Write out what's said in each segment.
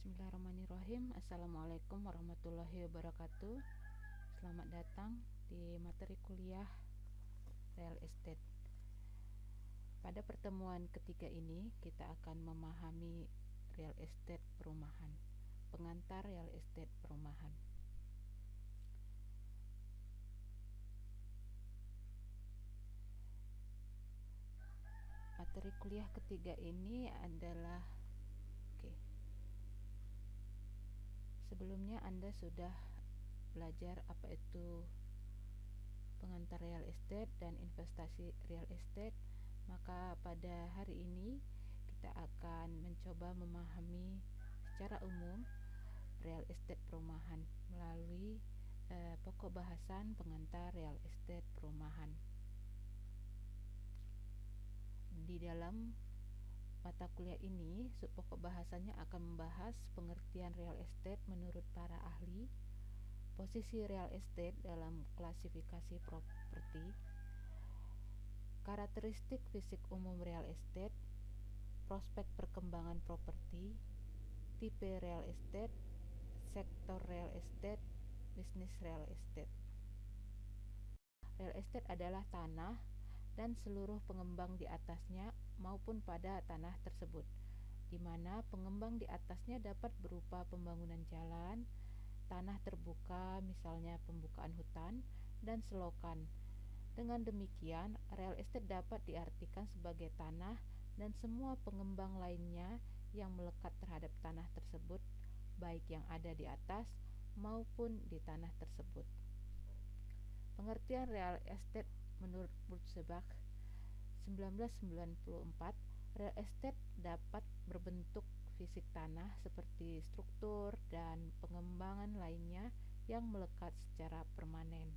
Bismillahirrahmanirrahim. Assalamualaikum warahmatullahi wabarakatuh. Selamat datang di materi kuliah Real Estate. Pada pertemuan ketiga ini kita akan memahami real estate perumahan, pengantar real estate perumahan. Materi kuliah ketiga ini adalah sebelumnya Anda sudah belajar apa itu pengantar real estate dan investasi real estate, maka pada hari ini kita akan mencoba memahami secara umum real estate perumahan melalui pokok bahasan pengantar real estate perumahan. Di dalam mata kuliah ini, pokok bahasannya akan membahas pengertian real estate menurut para ahli, posisi real estate dalam klasifikasi properti, karakteristik fisik umum real estate, prospek perkembangan properti, tipe real estate, sektor real estate, bisnis real estate. Real estate adalah tanah dan seluruh pengembang di atasnya maupun pada tanah tersebut, di mana pengembang di atasnya dapat berupa pembangunan jalan, tanah terbuka misalnya pembukaan hutan, dan selokan. Dengan demikian, real estate dapat diartikan sebagai tanah dan semua pengembang lainnya yang melekat terhadap tanah tersebut, baik yang ada di atas maupun di tanah tersebut. Pengertian real estate menurut Burzebach 1994, real estate dapat berbentuk fisik tanah seperti struktur dan pengembangan lainnya yang melekat secara permanen.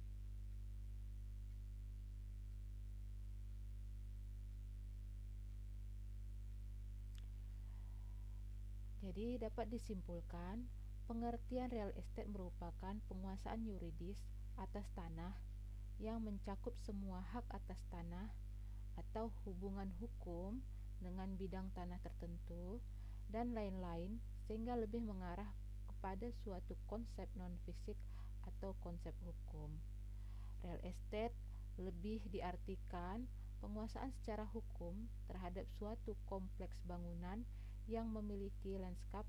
Jadi dapat disimpulkan, pengertian real estate merupakan penguasaan yuridis atas tanah yang mencakup semua hak atas tanah atau hubungan hukum dengan bidang tanah tertentu dan lain-lain, sehingga lebih mengarah kepada suatu konsep non-fisik atau konsep hukum. Real estate lebih diartikan penguasaan secara hukum terhadap suatu kompleks bangunan yang memiliki lanskap.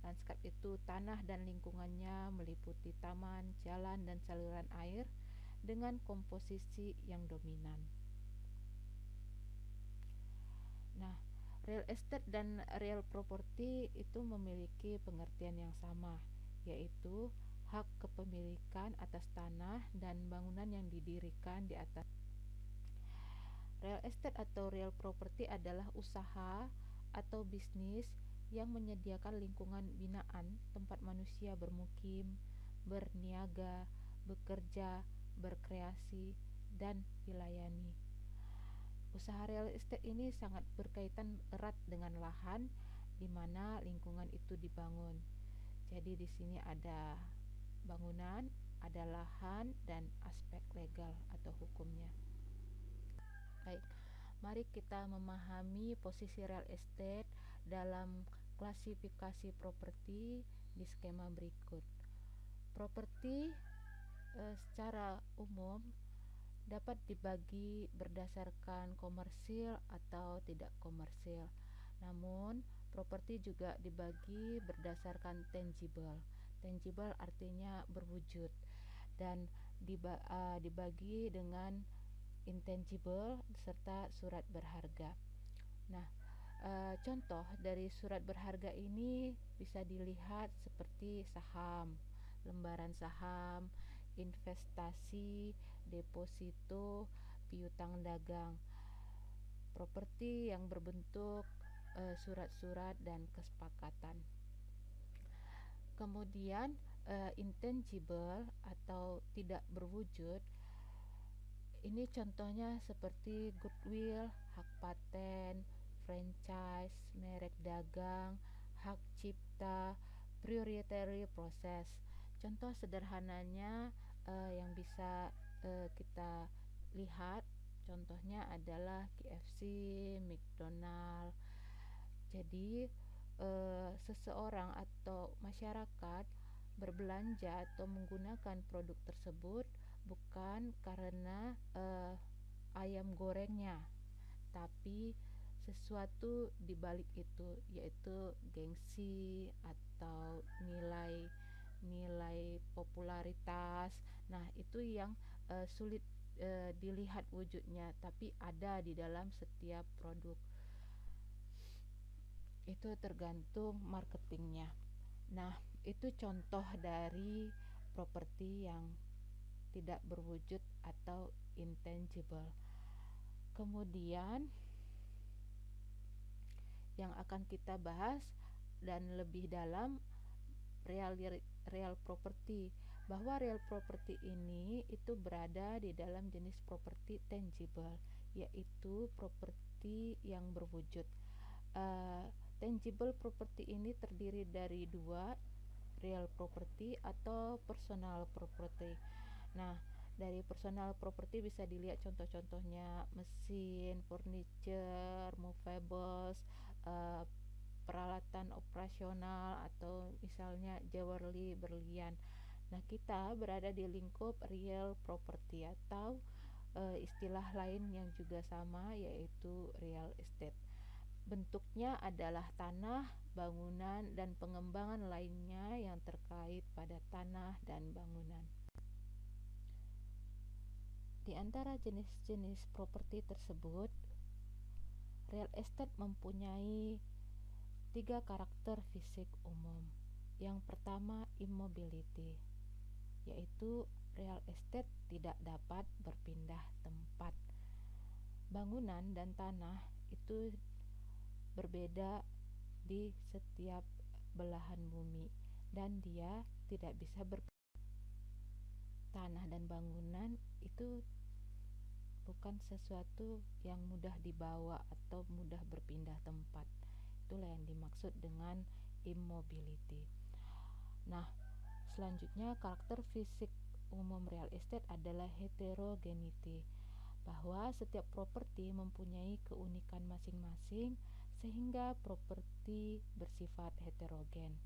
Lanskap itu tanah dan lingkungannya meliputi taman, jalan, dan saluran air dengan komposisi yang dominan. Nah, real estate dan real property itu memiliki pengertian yang sama, yaitu hak kepemilikan atas tanah dan bangunan yang didirikan di atas. Real estate atau real property adalah usaha atau bisnis yang menyediakan lingkungan binaan tempat manusia bermukim, berniaga, bekerja, berkreasi, dan dilayani. Usaha real estate ini sangat berkaitan erat dengan lahan di mana lingkungan itu dibangun. Jadi di sini ada bangunan, ada lahan, dan aspek legal atau hukumnya. Baik, mari kita memahami posisi real estate dalam klasifikasi properti di skema berikut. Properti secara umum dapat dibagi berdasarkan komersil atau tidak komersil. Namun, properti juga dibagi berdasarkan tangible. Tangible artinya berwujud, dan dibagi dengan intangible serta surat berharga. Nah, contoh dari surat berharga ini bisa dilihat seperti saham, lembaran saham, investasi, deposito, piutang dagang, properti yang berbentuk surat-surat dan kesepakatan. Kemudian intangible atau tidak berwujud, ini contohnya seperti goodwill, hak paten, franchise, merek dagang, hak cipta, proprietary process. Contoh sederhananya yang bisa kita lihat, contohnya adalah KFC, McDonald. Jadi seseorang atau masyarakat berbelanja atau menggunakan produk tersebut bukan karena ayam gorengnya, tapi sesuatu di balik itu, yaitu gengsi atau nilai popularitas. Nah, itu yang sulit dilihat wujudnya, tapi ada di dalam setiap produk. Itu tergantung marketingnya. Nah, itu contoh dari properti yang tidak berwujud atau intangible. Kemudian yang akan kita bahas dan lebih dalam real property, bahwa real property ini itu berada di dalam jenis properti tangible, yaitu properti yang berwujud. Tangible property ini terdiri dari dua, real property atau personal property. Nah, dari personal property bisa dilihat contoh-contohnya mesin, furniture, movables, peralatan operasional, atau misalnya jewelry, berlian. Nah, kita berada di lingkup real property atau istilah lain yang juga sama, yaitu real estate. Bentuknya adalah tanah, bangunan, dan pengembangan lainnya yang terkait pada tanah dan bangunan. Di antara jenis-jenis properti tersebut, real estate mempunyai 3 karakter fisik umum. Yang pertama, immobility, yaitu real estate tidak dapat berpindah tempat. Bangunan dan tanah itu berbeda di setiap belahan bumi dan dia tidak bisa tanah dan bangunan itu bukan sesuatu yang mudah dibawa atau mudah berpindah tempat. Itulah yang dimaksud dengan immobility. Nah, selanjutnya karakter fisik umum real estate adalah heterogeneity, bahwa setiap properti mempunyai keunikan masing-masing sehingga properti bersifat heterogen.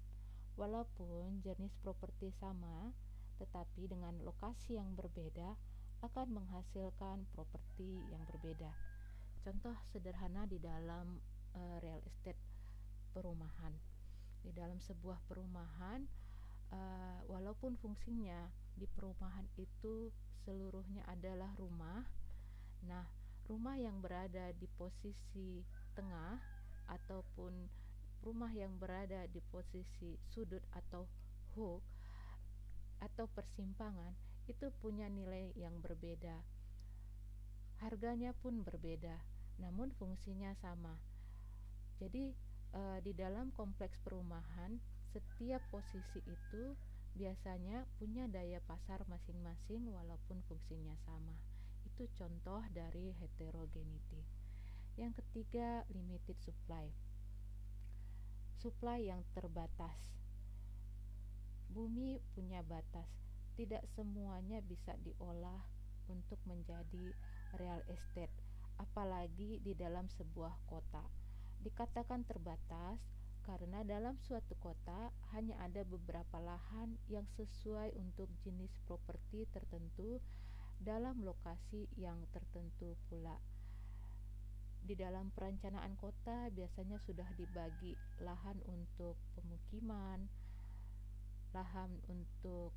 Walaupun jenis properti sama, tetapi dengan lokasi yang berbeda akan menghasilkan properti yang berbeda. Contoh sederhana di dalam real estate perumahan. Di dalam sebuah perumahan, walaupun fungsinya di perumahan itu seluruhnya adalah rumah, nah, rumah yang berada di posisi tengah ataupun rumah yang berada di posisi sudut atau hook atau persimpangan itu punya nilai yang berbeda. Harganya pun berbeda, namun fungsinya sama. Jadi di dalam kompleks perumahan, setiap posisi itu biasanya punya daya pasar masing-masing walaupun fungsinya sama. Itu contoh dari heterogeneity. Yang ketiga, limited supply. Supply yang terbatas. Bumi punya batas. Tidak semuanya bisa diolah untuk menjadi real estate, apalagi di dalam sebuah kota. Dikatakan terbatas karena dalam suatu kota hanya ada beberapa lahan yang sesuai untuk jenis properti tertentu dalam lokasi yang tertentu pula. Di dalam perencanaan kota biasanya sudah dibagi lahan untuk pemukiman, lahan untuk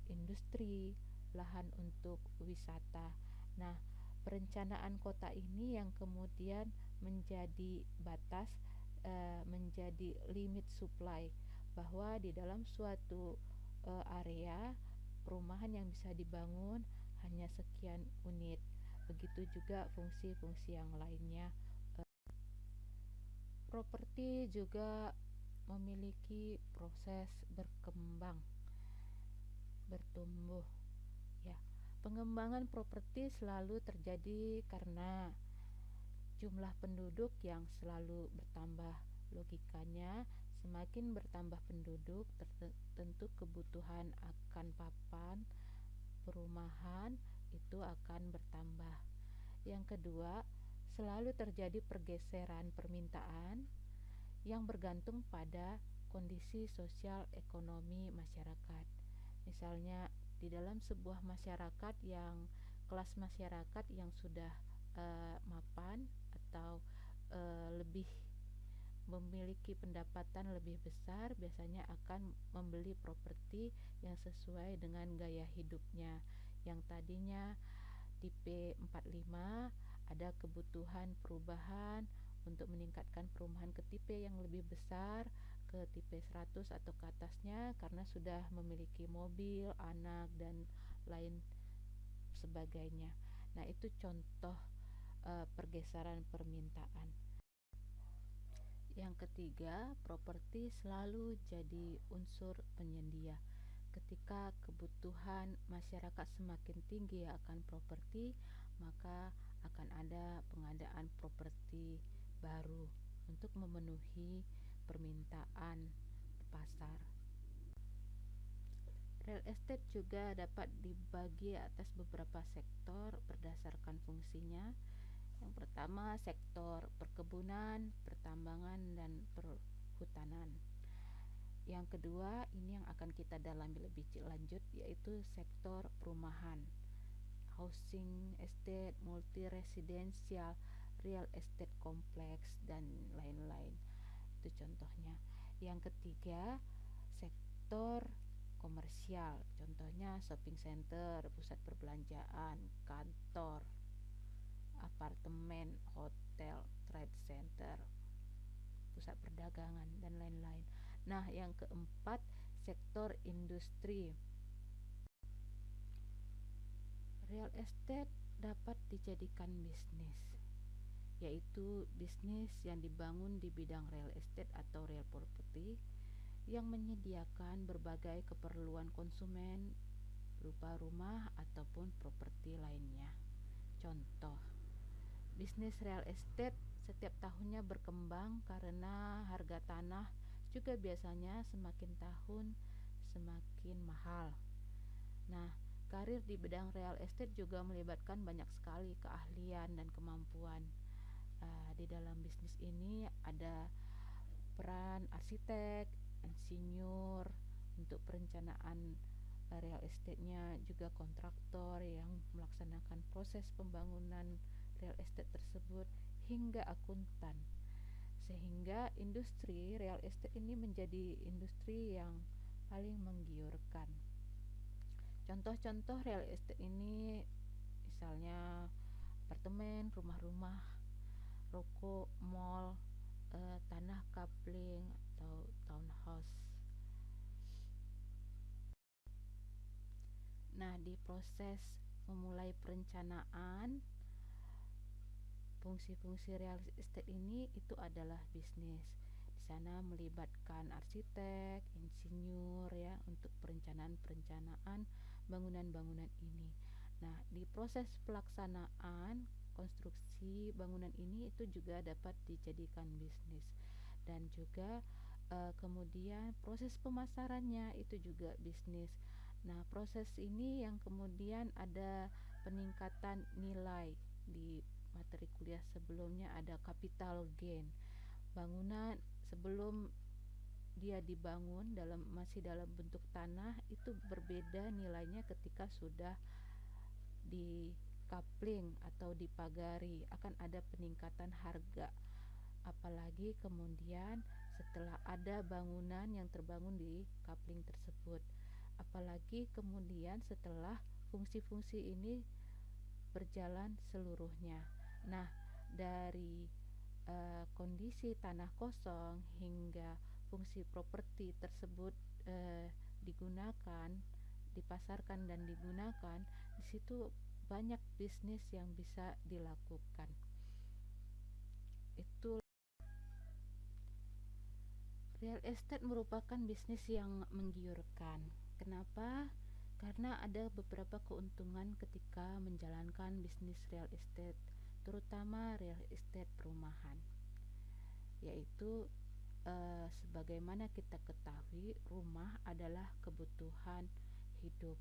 industri, lahan untuk wisata. Nah, perencanaan kota ini yang kemudian menjadi batas, menjadi limit supply, bahwa di dalam suatu area perumahan yang bisa dibangun hanya sekian unit. Begitu juga fungsi-fungsi yang lainnya. Properti juga memiliki proses berkembang, bertumbuh. Ya, pengembangan properti selalu terjadi karena jumlah penduduk yang selalu bertambah. Logikanya, semakin bertambah penduduk, tentu kebutuhan akan papan perumahan itu akan bertambah. Yang kedua, selalu terjadi pergeseran permintaan yang bergantung pada kondisi sosial ekonomi masyarakat. Misalnya di dalam sebuah masyarakat yang kelas masyarakat yang sudah mapan atau lebih memiliki pendapatan lebih besar, biasanya akan membeli properti yang sesuai dengan gaya hidupnya. Yang tadinya tipe 45 ada kebutuhan perubahan untuk meningkatkan perumahan ke tipe yang lebih besar, ke tipe 100 atau ke atasnya, karena sudah memiliki mobil, anak, dan lain sebagainya. Nah, itu contoh pergeseran permintaan. Yang ketiga, properti selalu jadi unsur penyedia. Ketika kebutuhan masyarakat semakin tinggi akan properti, maka akan ada pengadaan properti baru untuk memenuhi permintaan pasar. Real estate juga dapat dibagi atas beberapa sektor berdasarkan fungsinya. Yang pertama, sektor perkebunan, pertambangan, dan perhutanan. Yang kedua, ini yang akan kita dalami lebih lanjut, yaitu sektor perumahan, housing estate, multi-residensial, real estate kompleks, dan lain-lain. Itu contohnya. Yang ketiga, sektor komersial, contohnya shopping center, pusat perbelanjaan, kantor, apartemen, hotel, trade center, pusat perdagangan, dan lain-lain. Nah, yang keempat, sektor industri. Real estate dapat dijadikan bisnis, yaitu bisnis yang dibangun di bidang real estate atau real property yang menyediakan berbagai keperluan konsumen berupa rumah ataupun properti lainnya. Contoh, bisnis real estate setiap tahunnya berkembang karena harga tanah juga biasanya semakin tahun semakin mahal. Nah, karir di bidang real estate juga melibatkan banyak sekali keahlian dan kemampuan. Di dalam bisnis ini ada peran arsitek, insinyur untuk perencanaan real estate-nya, juga kontraktor yang melaksanakan proses pembangunan real estate tersebut, hingga akuntan. Sehingga industri real estate ini menjadi industri yang paling menggiurkan. Contoh-contoh real estate ini misalnya apartemen, rumah-rumah, ruko, mall, tanah kapling atau townhouse. Nah, di proses memulai perencanaan fungsi-fungsi real estate ini itu adalah bisnis. Di sana melibatkan arsitek, insinyur ya untuk perencanaan bangunan-bangunan ini. Nah, di proses pelaksanaan konstruksi bangunan ini itu juga dapat dijadikan bisnis. Dan juga kemudian proses pemasarannya itu juga bisnis. Nah, proses ini yang kemudian ada peningkatan nilai. Di materi kuliah sebelumnya ada capital gain. Bangunan sebelum dia dibangun masih dalam bentuk tanah itu berbeda nilainya ketika sudah di coupling atau dipagari, akan ada peningkatan harga. Apalagi kemudian setelah ada bangunan yang terbangun di coupling tersebut. Apalagi kemudian setelah fungsi-fungsi ini berjalan seluruhnya. Nah, dari kondisi tanah kosong hingga fungsi properti tersebut digunakan, dipasarkan dan digunakan, di situ banyak bisnis yang bisa dilakukan. Itu real estate merupakan bisnis yang menggiurkan. Kenapa? Karena ada beberapa keuntungan ketika menjalankan bisnis real estate, terutama real estate perumahan. Yaitu sebagaimana kita ketahui, rumah adalah kebutuhan hidup.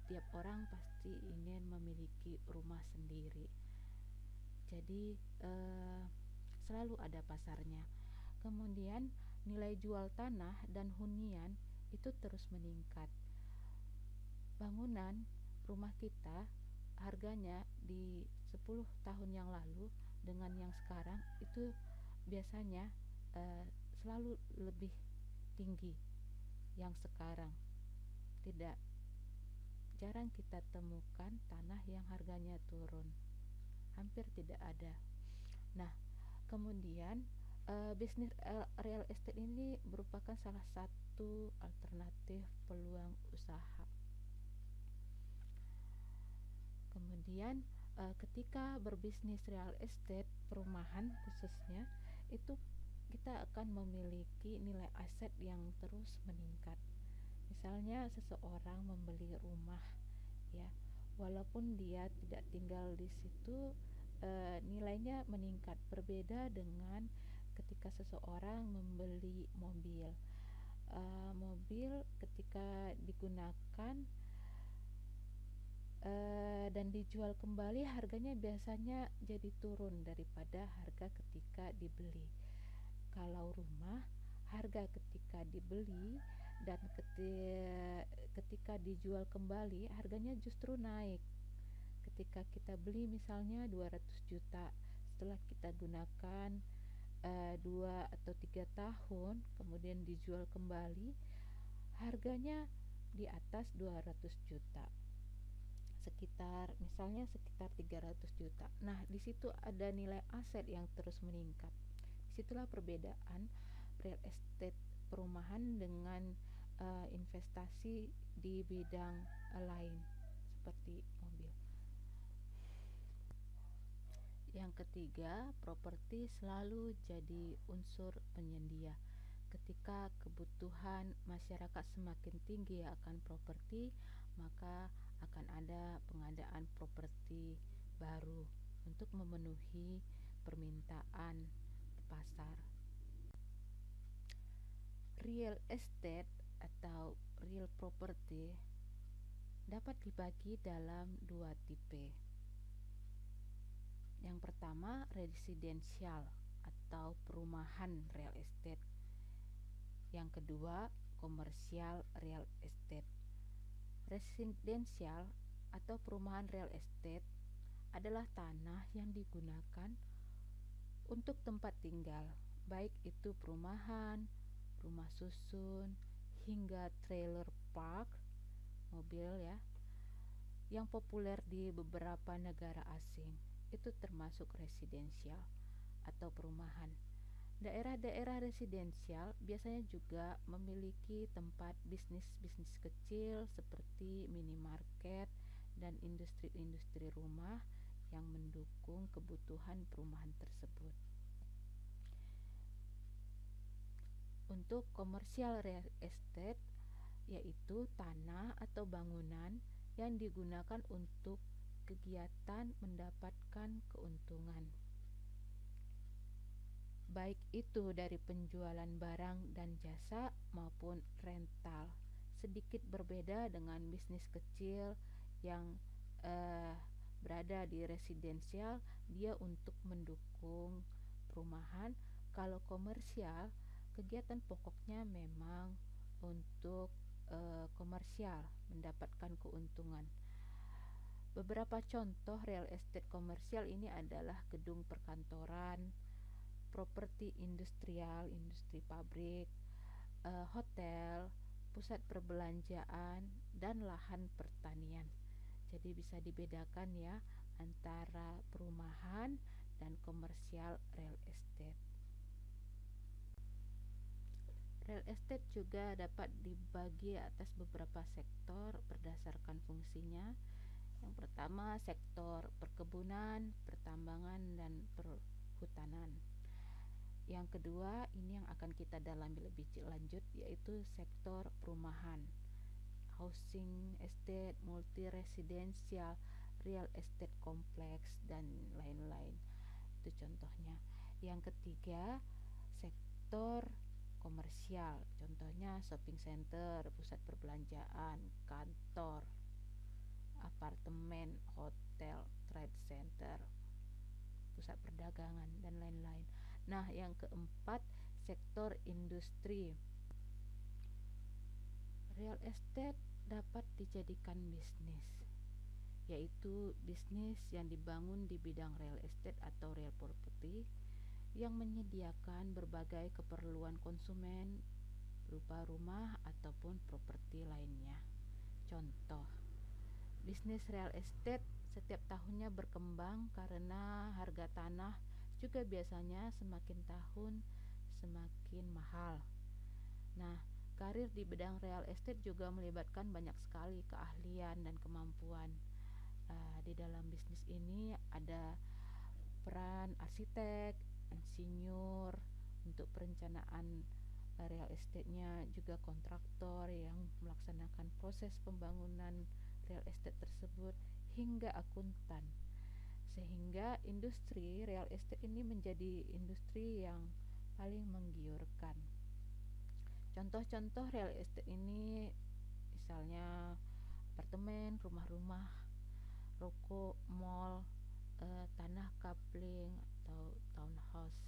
Setiap orang pasti ingin memiliki rumah sendiri. Jadi selalu ada pasarnya. Kemudian nilai jual tanah dan hunian itu terus meningkat. Bangunan rumah kita harganya di 10 tahun yang lalu dengan yang sekarang itu biasanya eh, selalu lebih tinggi yang sekarang. Tidak jarang kita temukan tanah yang harganya turun. Hampir tidak ada. Nah, kemudian bisnis real estate ini merupakan salah satu alternatif peluang usaha. Kemudian ketika berbisnis real estate perumahan khususnya, itu kita akan memiliki nilai aset yang terus meningkat. Misalnya seseorang membeli rumah, ya, walaupun dia tidak tinggal di situ, nilainya meningkat. Berbeda dengan ketika seseorang membeli mobil. Mobil ketika digunakan dan dijual kembali, harganya biasanya jadi turun daripada harga ketika dibeli. Kalau rumah, harga ketika dibeli dan ketika dijual kembali harganya justru naik. Ketika kita beli misalnya 200 juta, setelah kita gunakan 2 atau 3 tahun, kemudian dijual kembali, harganya di atas 200 juta. Sekitar 300 juta. Nah, di situ ada nilai aset yang terus meningkat. Disitulah perbedaan real estate perumahan dengan investasi di bidang lain seperti mobil. Yang ketiga, properti selalu jadi unsur penyedia. Ketika kebutuhan masyarakat semakin tinggi akan properti, maka akan ada pengadaan properti baru untuk memenuhi permintaan pasar. Real estate atau real property dapat dibagi dalam dua tipe. Yang pertama, residensial atau perumahan real estate. Yang kedua, komersial real estate. Residensial atau perumahan real estate adalah tanah yang digunakan untuk tempat tinggal, baik itu perumahan, rumah susun, hingga trailer park, mobil ya, yang populer di beberapa negara asing. Itu termasuk residensial atau perumahan. Daerah-daerah residensial biasanya juga memiliki tempat bisnis-bisnis kecil seperti minimarket dan industri-industri rumah yang mendukung kebutuhan perumahan tersebut. Untuk komersial real estate, yaitu tanah atau bangunan yang digunakan untuk kegiatan mendapatkan keuntungan, baik itu dari penjualan barang dan jasa maupun rental. Sedikit berbeda dengan bisnis kecil yang berada di residensial, dia untuk mendukung perumahan. Kalau komersial, kegiatan pokoknya memang untuk komersial, mendapatkan keuntungan. Beberapa contoh real estate komersial ini adalah gedung perkantoran, properti industrial, industri pabrik, hotel, pusat perbelanjaan, dan lahan pertanian. Jadi bisa dibedakan ya antara perumahan dan komersial real estate. Real estate juga dapat dibagi atas beberapa sektor berdasarkan fungsinya. Yang pertama, sektor perkebunan, pertambangan, dan perhutanan. Yang kedua, ini yang akan kita dalami lebih lanjut, yaitu sektor perumahan, housing estate, multi-residensial, real estate kompleks, dan lain-lain. Itu contohnya. Yang ketiga, sektor komersial, contohnya shopping center, pusat perbelanjaan, kantor, apartemen, hotel, trade center, pusat perdagangan, dan lain-lain. Nah, yang keempat, sektor industri. Real estate dapat dijadikan bisnis, yaitu bisnis yang dibangun di bidang real estate atau real property yang menyediakan berbagai keperluan konsumen berupa rumah ataupun properti lainnya. Contoh, bisnis real estate setiap tahunnya berkembang karena harga tanah juga biasanya semakin tahun semakin mahal. Nah, karir di bidang real estate juga melibatkan banyak sekali keahlian dan kemampuan. Di dalam bisnis ini ada peran arsitek, insinyur untuk perencanaan real estate-nya, juga kontraktor yang melaksanakan proses pembangunan real estate tersebut, hingga akuntan. Sehingga industri real estate ini menjadi industri yang paling menggiurkan. Contoh-contoh real estate ini misalnya apartemen, rumah-rumah, ruko, mall, tanah kapling atau townhouse.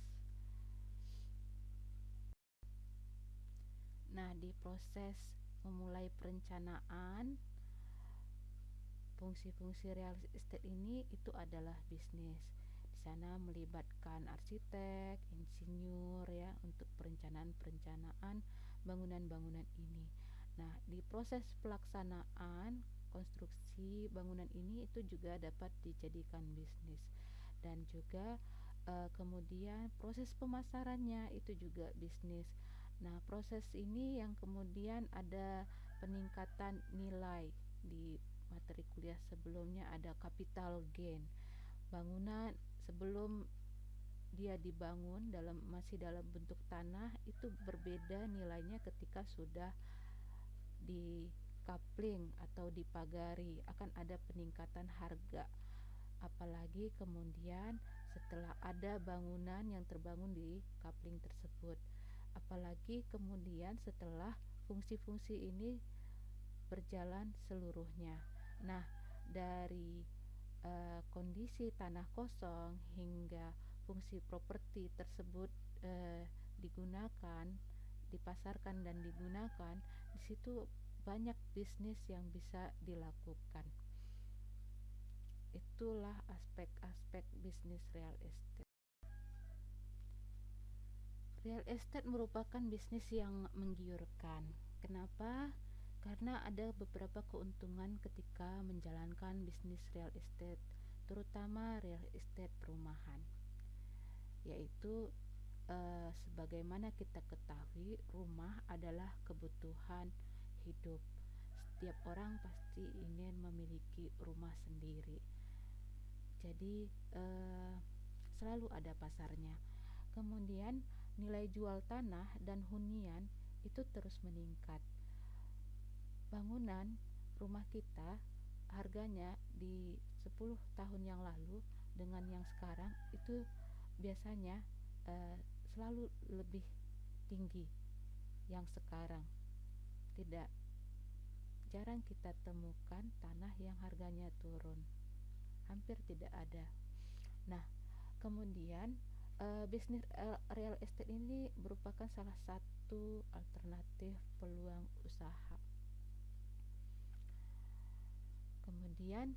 Nah, di proses memulai perencanaan fungsi-fungsi real estate ini itu adalah bisnis. Di sana melibatkan arsitek, insinyur ya untuk perencanaan bangunan-bangunan ini. Nah, di proses pelaksanaan konstruksi bangunan ini itu juga dapat dijadikan bisnis, dan juga kemudian proses pemasarannya itu juga bisnis. Nah, proses ini yang kemudian ada peningkatan nilai. Di materi kuliah sebelumnya ada capital gain. Bangunan sebelum dia dibangun masih dalam bentuk tanah itu berbeda nilainya ketika sudah di coupling atau dipagari, akan ada peningkatan harga. Apalagi kemudian setelah ada bangunan yang terbangun di coupling tersebut. Apalagi kemudian setelah fungsi-fungsi ini berjalan seluruhnya. Nah, dari kondisi tanah kosong hingga fungsi properti tersebut digunakan, dipasarkan dan digunakan, di situ banyak bisnis yang bisa dilakukan. Itulah aspek-aspek bisnis real estate. Real estate merupakan bisnis yang menggiurkan. Kenapa? Karena ada beberapa keuntungan ketika menjalankan bisnis real estate, terutama real estate perumahan. Yaitu sebagaimana kita ketahui, rumah adalah kebutuhan hidup. Setiap orang pasti ingin memiliki rumah sendiri. Jadi selalu ada pasarnya. Kemudian nilai jual tanah dan hunian itu terus meningkat. Bangunan rumah kita harganya di 10 tahun yang lalu dengan yang sekarang itu biasanya selalu lebih tinggi yang sekarang. Tidak jarang kita temukan tanah yang harganya turun, hampir tidak ada. Nah, kemudian bisnis real estate ini merupakan salah satu alternatif peluang usaha. Kemudian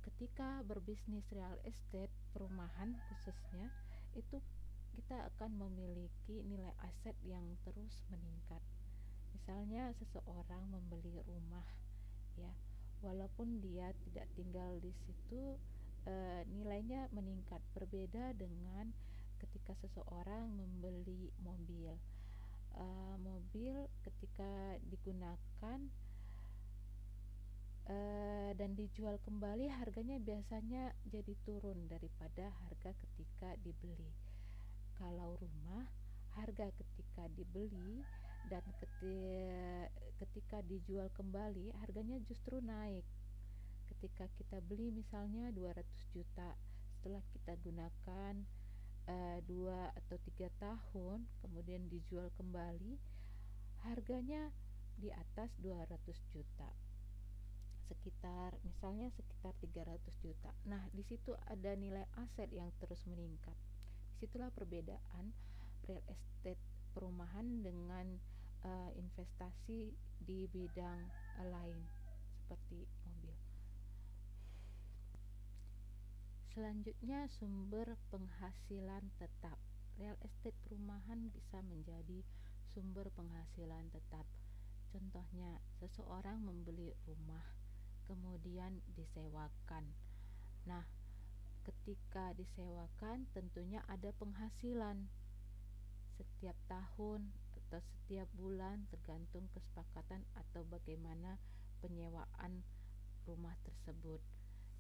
ketika berbisnis real estate perumahan khususnya, itu kita akan memiliki nilai aset yang terus meningkat. Misalnya seseorang membeli rumah ya, walaupun dia tidak tinggal di situ, nilainya meningkat. Berbeda dengan ketika seseorang membeli mobil. Mobil ketika digunakan dan dijual kembali, harganya biasanya jadi turun daripada harga ketika dibeli. Kalau rumah, harga ketika dibeli dan ketika dijual kembali harganya justru naik. Ketika kita beli misalnya 200 juta, setelah kita gunakan 2 atau 3 tahun kemudian dijual kembali, harganya di atas 200 juta. Misalnya sekitar 300 juta. Nah, di situ ada nilai aset yang terus meningkat. Disitulah perbedaan real estate perumahan dengan investasi di bidang lain seperti mobil. Selanjutnya, sumber penghasilan tetap. Real estate perumahan bisa menjadi sumber penghasilan tetap. Contohnya, seseorang membeli rumah, kemudian disewakan. Nah, ketika disewakan tentunya ada penghasilan setiap tahun atau setiap bulan, tergantung kesepakatan atau bagaimana penyewaan rumah tersebut.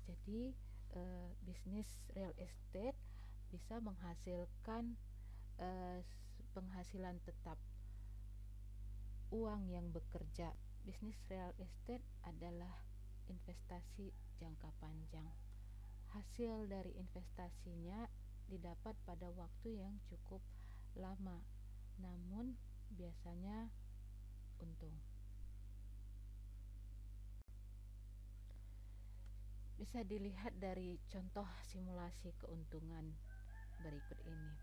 Jadi bisnis real estate bisa menghasilkan penghasilan tetap, uang yang bekerja. Bisnis real estate adalah investasi jangka panjang. Hasil dari investasinya didapat pada waktu yang cukup lama, namun biasanya untung. Bisa dilihat dari contoh simulasi keuntungan berikut ini.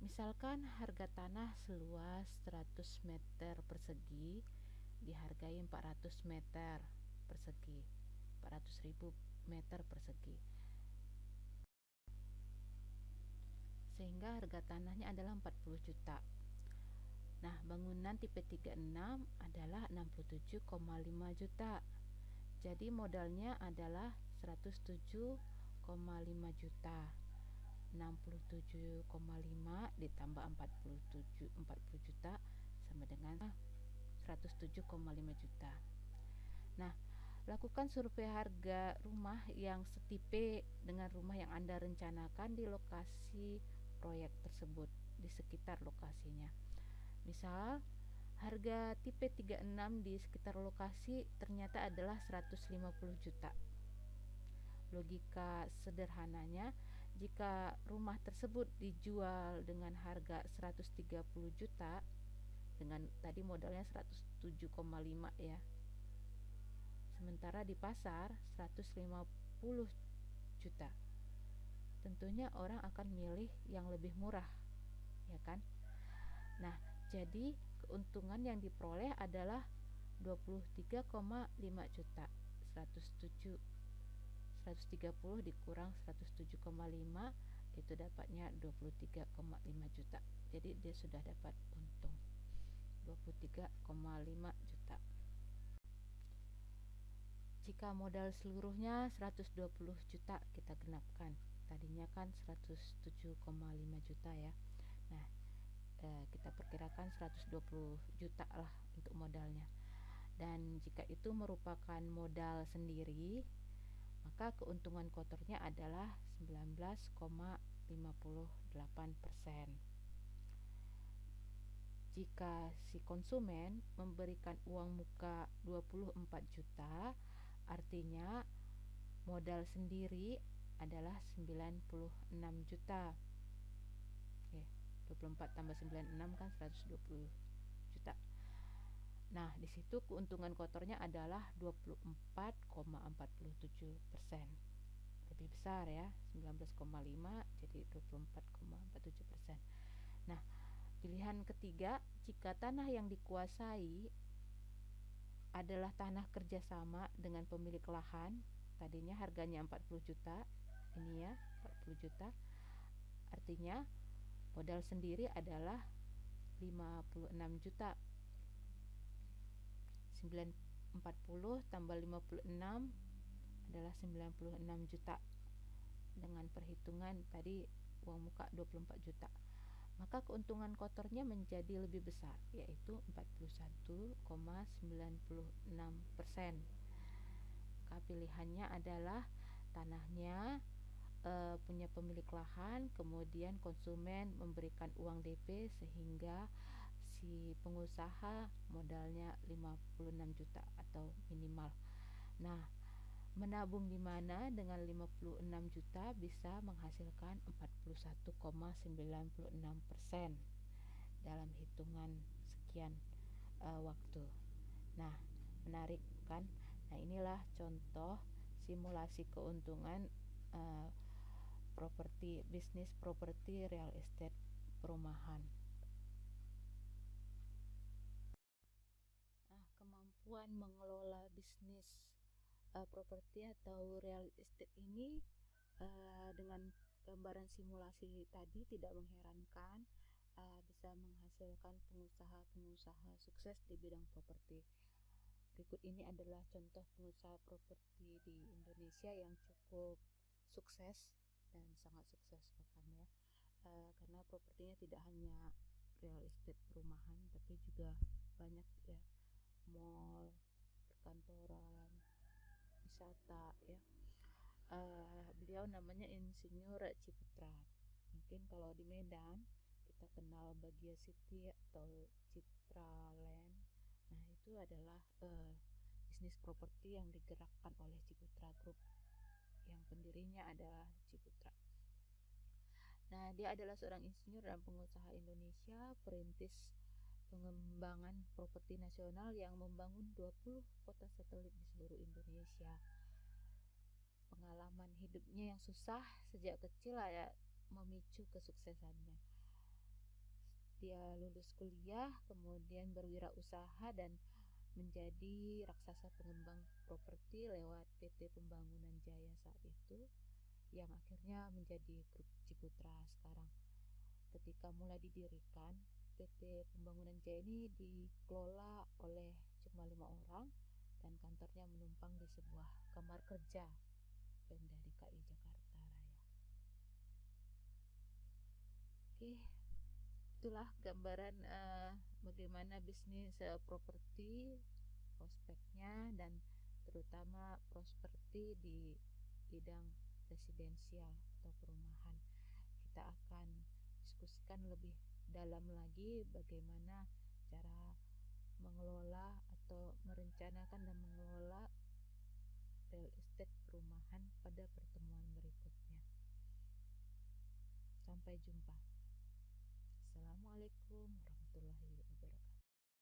Misalkan harga tanah seluas 100 meter persegi dihargai 400 meter persegi, 400.000 meter persegi. Sehingga harga tanahnya adalah 40 juta. Nah, bangunan tipe 36 adalah 67,5 juta. Jadi modalnya adalah 107,5 juta. 67,5 ditambah 40 juta sama dengan 107,5 juta. Nah, lakukan survei harga rumah yang setipe dengan rumah yang Anda rencanakan di lokasi proyek tersebut, di sekitar lokasinya. Misal, harga tipe 36 di sekitar lokasi ternyata adalah 150 juta. Logika sederhananya, jika rumah tersebut dijual dengan harga 130 juta, dengan tadi modalnya 107,5 ya, sementara di pasar 150 juta, tentunya orang akan milih yang lebih murah, ya kan? Nah, jadi keuntungan yang diperoleh adalah 23,5 juta. 130 dikurang 107,5 itu dapatnya 23,5 juta. Jadi dia sudah dapat untung 23,5 juta. Jika modal seluruhnya 120 juta kita genapkan. Tadinya kan 107,5 juta ya. Nah, kita perkirakan 120 juta lah untuk modalnya. Dan jika itu merupakan modal sendiri, maka keuntungan kotornya adalah 19,58%. Jika si konsumen memberikan uang muka 24 juta, artinya modal sendiri adalah 96 juta. Oke, 24 tambah 96 kan 120 juta. Nah, di situ keuntungan kotornya adalah 24,47%. Lebih besar ya, 19,5 jadi 24,47%. Nah, pilihan ketiga, jika tanah yang dikuasai adalah tanah kerjasama dengan pemilik lahan, tadinya harganya 40 juta, ini ya 40 juta, artinya modal sendiri adalah 56 juta. 40 tambah 56 adalah 96 juta. Dengan perhitungan tadi uang muka 24 juta. Maka keuntungan kotornya menjadi lebih besar, yaitu 41,96%. Maka pilihannya adalah tanahnya punya pemilik lahan, kemudian konsumen memberikan uang DP sehingga si pengusaha modalnya 56 juta atau minimal. Nah, menabung di mana dengan 56 juta bisa menghasilkan 41,96% dalam hitungan sekian waktu. Nah, menarik kan? Nah, inilah contoh simulasi keuntungan bisnis properti real estate perumahan. kemampuan mengelola bisnis properti atau real estate ini dengan gambaran simulasi tadi tidak mengherankan, bisa menghasilkan pengusaha-pengusaha sukses di bidang properti. Berikut ini adalah contoh pengusaha properti di Indonesia yang cukup sukses dan sangat sukses bahkan ya, karena propertinya tidak hanya real estate perumahan tapi juga banyak ya, mall, perkantoran, wisata ya. Beliau namanya Insinyur Ciputra. Mungkin kalau di Medan kita kenal Bagia City atau Citra Land. Nah itu adalah bisnis properti yang digerakkan oleh Ciputra Group yang pendirinya adalah Ciputra. Nah dia adalah seorang insinyur dan pengusaha Indonesia, perintis pengembangan properti nasional yang membangun 20 kota satelit di seluruh Indonesia. Pengalaman hidupnya yang susah sejak kecil ya memicu kesuksesannya. Dia lulus kuliah, kemudian berwirausaha dan menjadi raksasa pengembang properti lewat PT Pembangunan Jaya saat itu, yang akhirnya menjadi grup Ciputra sekarang. Ketika mulai didirikan, PT Pembangunan Jaya ini dikelola oleh cuma 5 orang dan kantornya menumpang di sebuah kamar kerja Pemda DKI Jakarta Raya. Oke, itulah gambaran bagaimana bisnis properti, prospeknya, dan terutama properti di bidang residensial atau perumahan. Kita akan diskusikan lebih dalam lagi bagaimana cara mengelola atau merencanakan dan mengelola real estate perumahan pada pertemuan berikutnya. Sampai jumpa. Assalamualaikum warahmatullahi wabarakatuh.